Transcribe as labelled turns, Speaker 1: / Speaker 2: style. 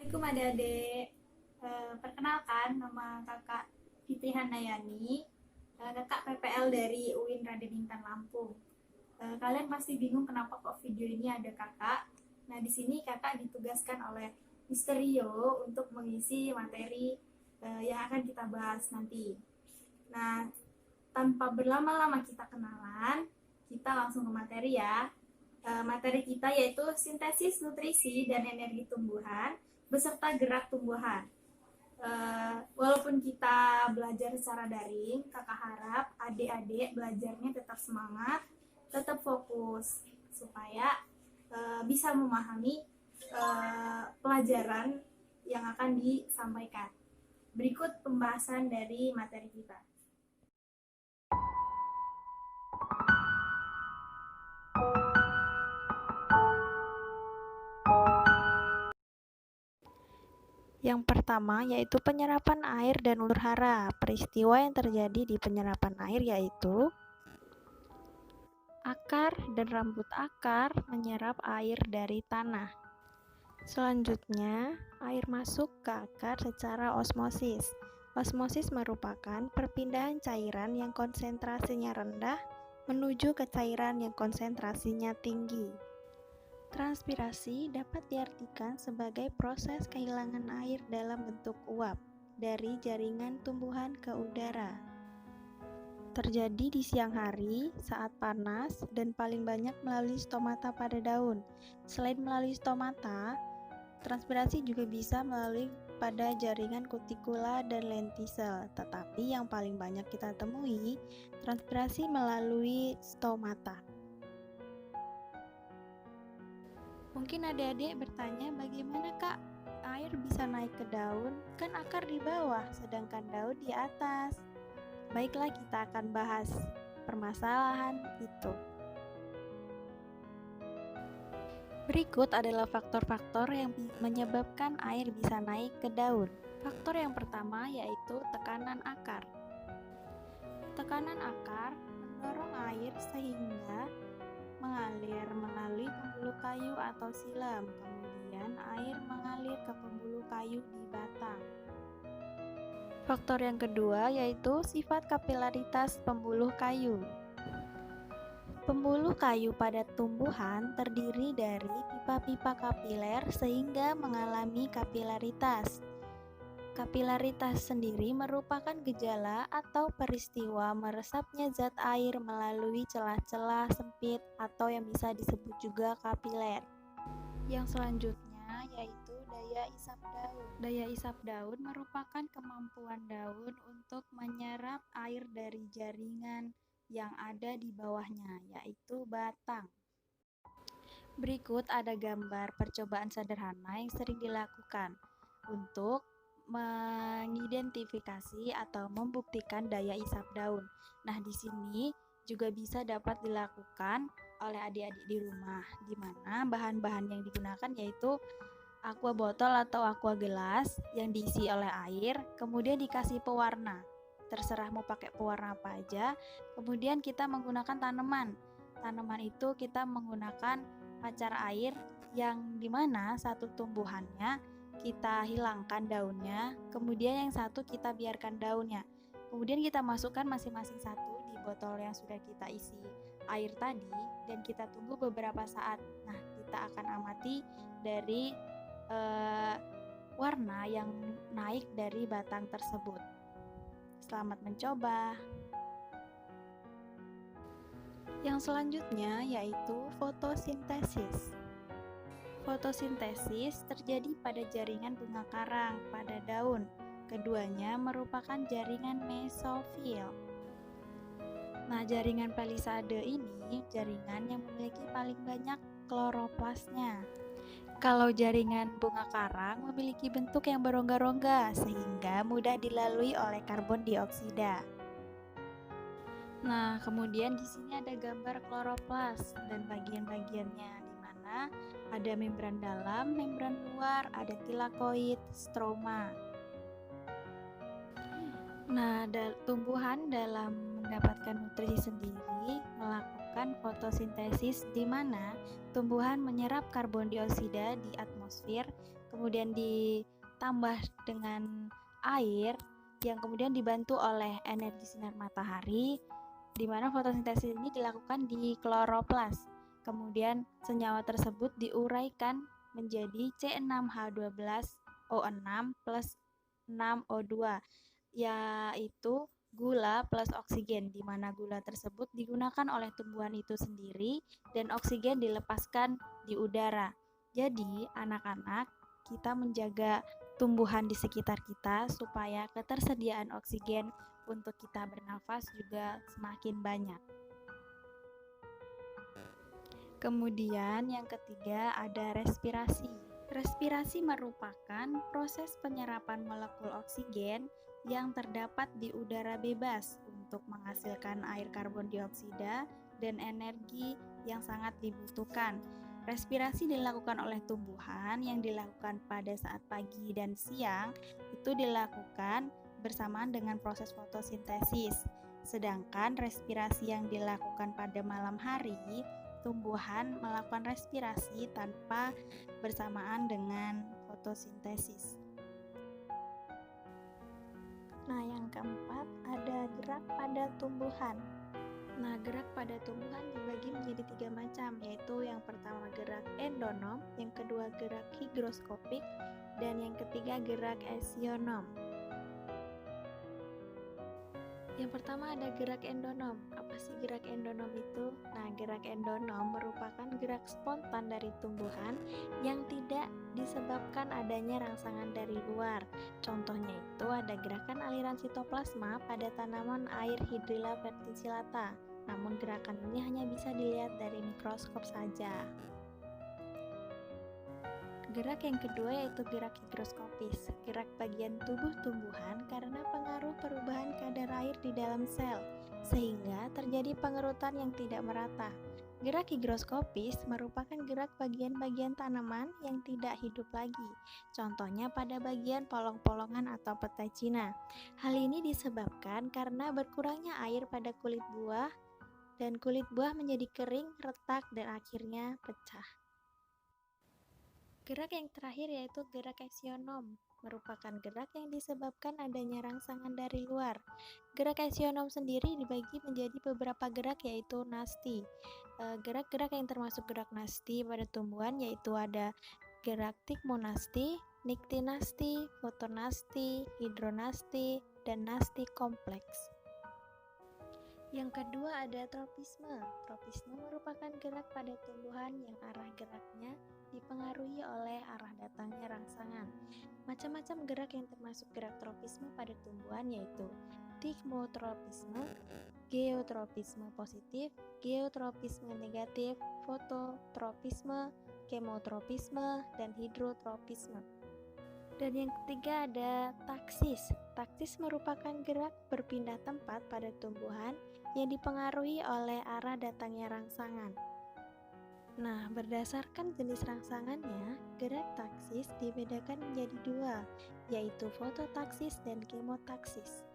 Speaker 1: Assalamualaikum adik-adik. Perkenalkan, nama kakak Fitri Handayani, kakak PPL dari UIN Raden Intan Lampung. Kalian pasti bingung kenapa kok video ini ada kakak. Nah, di sini kakak ditugaskan oleh Mister Rio untuk mengisi materi yang akan kita bahas nanti. Nah, tanpa berlama-lama kita kenalan, kita langsung ke materi ya. Materi kita yaitu sintesis nutrisi dan energi tumbuhan beserta gerak tumbuhan. Walaupun kita belajar secara daring, kakak harap adik-adik belajarnya tetap semangat, tetap fokus supaya bisa memahami pelajaran yang akan disampaikan. Berikut pembahasan dari materi kita.
Speaker 2: Yang pertama yaitu penyerapan air dan ulur hara. Peristiwa yang terjadi di penyerapan air yaitu akar dan rambut akar menyerap air dari tanah. Selanjutnya, air masuk ke akar secara osmosis. Osmosis merupakan perpindahan cairan yang konsentrasinya rendah menuju ke cairan yang konsentrasinya tinggi. Transpirasi dapat diartikan sebagai proses kehilangan air dalam bentuk uap dari jaringan tumbuhan ke udara. Terjadi di siang hari saat panas dan paling banyak melalui stomata pada daun. Selain melalui stomata, transpirasi juga bisa melalui pada jaringan kutikula dan lentisel, tetapi yang paling banyak kita temui transpirasi melalui stomata. Mungkin adik-adik bertanya, bagaimana Kak air bisa naik ke daun? Kan akar di bawah, sedangkan daun di atas. Baiklah, kita akan bahas permasalahan itu. Berikut adalah faktor-faktor yang menyebabkan air bisa naik ke daun. Faktor yang pertama yaitu tekanan akar. Tekanan akar mendorong air sehingga mengalir melalui pembuluh kayu atau silam, kemudian air mengalir ke pembuluh kayu di batang. Faktor yang kedua yaitu sifat kapilaritas pembuluh kayu. Pembuluh kayu pada tumbuhan terdiri dari pipa-pipa kapiler sehingga mengalami kapilaritas. Kapilaritas sendiri merupakan gejala atau peristiwa meresapnya zat air melalui celah-celah sempit atau yang bisa disebut juga kapiler. Yang selanjutnya yaitu daya isap daun. Daya isap daun merupakan kemampuan daun untuk menyerap air dari jaringan yang ada di bawahnya, yaitu batang. Berikut ada gambar percobaan sederhana yang sering dilakukan untuk mengidentifikasi atau membuktikan daya isap daun. Nah, di sini juga bisa dapat dilakukan oleh adik-adik di rumah, di mana bahan-bahan yang digunakan yaitu aqua botol atau aqua gelas yang diisi oleh air, kemudian dikasih pewarna. Terserah mau pakai pewarna apa aja. Kemudian kita menggunakan tanaman. Tanaman itu kita menggunakan pacar air yang dimana satu tumbuhannya kita hilangkan daunnya, kemudian yang satu kita biarkan daunnya. Kemudian kita masukkan masing-masing satu di botol yang sudah kita isi air tadi dan kita tunggu beberapa saat. Nah, kita akan amati dari warna yang naik dari batang tersebut. Selamat mencoba. Yang selanjutnya yaitu fotosintesis. Fotosintesis terjadi pada jaringan bunga karang pada daun. Keduanya merupakan jaringan mesofil. Nah, jaringan Palisade ini jaringan yang memiliki paling banyak kloroplasnya. Kalau jaringan bunga karang memiliki bentuk yang berongga-rongga sehingga mudah dilalui oleh karbon dioksida. Nah, kemudian di sini ada gambar kloroplas dan bagian-bagiannya, di mana ada membran dalam, membran luar, ada tilakoid, stroma. Nah, tumbuhan dalam mendapatkan nutrisi sendiri melakukan fotosintesis, di mana tumbuhan menyerap karbon dioksida di atmosfer kemudian ditambah dengan air yang kemudian dibantu oleh energi sinar matahari, di mana fotosintesis ini dilakukan di kloroplas. Kemudian senyawa tersebut diuraikan menjadi C6H12O6 plus 6O2, yaitu gula plus oksigen, di mana gula tersebut digunakan oleh tumbuhan itu sendiri dan oksigen dilepaskan di udara. Jadi, anak-anak, kita menjaga tumbuhan di sekitar kita supaya ketersediaan oksigen untuk kita bernafas juga semakin banyak. Kemudian yang ketiga ada respirasi. Respirasi merupakan proses penyerapan molekul oksigen yang terdapat di udara bebas untuk menghasilkan air karbon dioksida dan energi yang sangat dibutuhkan. Respirasi dilakukan oleh tumbuhan yang dilakukan pada saat pagi dan siang itu dilakukan bersamaan dengan proses fotosintesis. Sedangkan respirasi yang dilakukan pada malam hari, tumbuhan melakukan respirasi tanpa bersamaan dengan fotosintesis. Nah, yang keempat ada gerak pada tumbuhan. Nah, gerak pada tumbuhan dibagi menjadi 3 macam, yaitu yang pertama gerak endonom, yang kedua gerak higroskopik, dan yang ketiga gerak esionom. Yang pertama ada gerak endonom. Apa sih gerak endonom itu? Nah, gerak endonom merupakan gerak spontan dari tumbuhan yang tidak disebabkan adanya rangsangan dari luar. Contohnya itu ada gerakan aliran sitoplasma pada tanaman air Hydrilla verticillata. Namun gerakan ini hanya bisa dilihat dari mikroskop saja. Gerak yang kedua yaitu gerak higroskopis, gerak bagian tubuh tumbuhan karena pengaruh perubahan kadar air di dalam sel, sehingga terjadi pengerutan yang tidak merata. Gerak higroskopis merupakan gerak bagian-bagian tanaman yang tidak hidup lagi, contohnya pada bagian polong-polongan atau petai Cina. Hal ini disebabkan karena berkurangnya air pada kulit buah, dan kulit buah menjadi kering, retak, dan akhirnya pecah. Gerak yang terakhir yaitu gerak esionom, merupakan gerak yang disebabkan adanya rangsangan dari luar. Gerak esionom sendiri dibagi menjadi beberapa gerak yaitu nasti. Gerak-gerak yang termasuk gerak nasti pada tumbuhan yaitu ada gerak tigmonasti, niktinasti, fotonasti, hidronasti, dan nasti kompleks. Yang kedua ada tropisme. Tropisme merupakan gerak pada tumbuhan yang arah geraknya dipengaruhi oleh arah datangnya rangsangan. Macam-macam gerak yang termasuk gerak tropisme pada tumbuhan yaitu tigmotropisme, geotropisme positif, geotropisme negatif, fototropisme, kemotropisme, dan hidrotropisme. Dan yang ketiga ada taksis. Taksis merupakan gerak berpindah tempat pada tumbuhan yang dipengaruhi oleh arah datangnya rangsangan. Nah, berdasarkan jenis rangsangannya, gerak taksis dibedakan menjadi 2, yaitu fototaksis dan kemotaksis.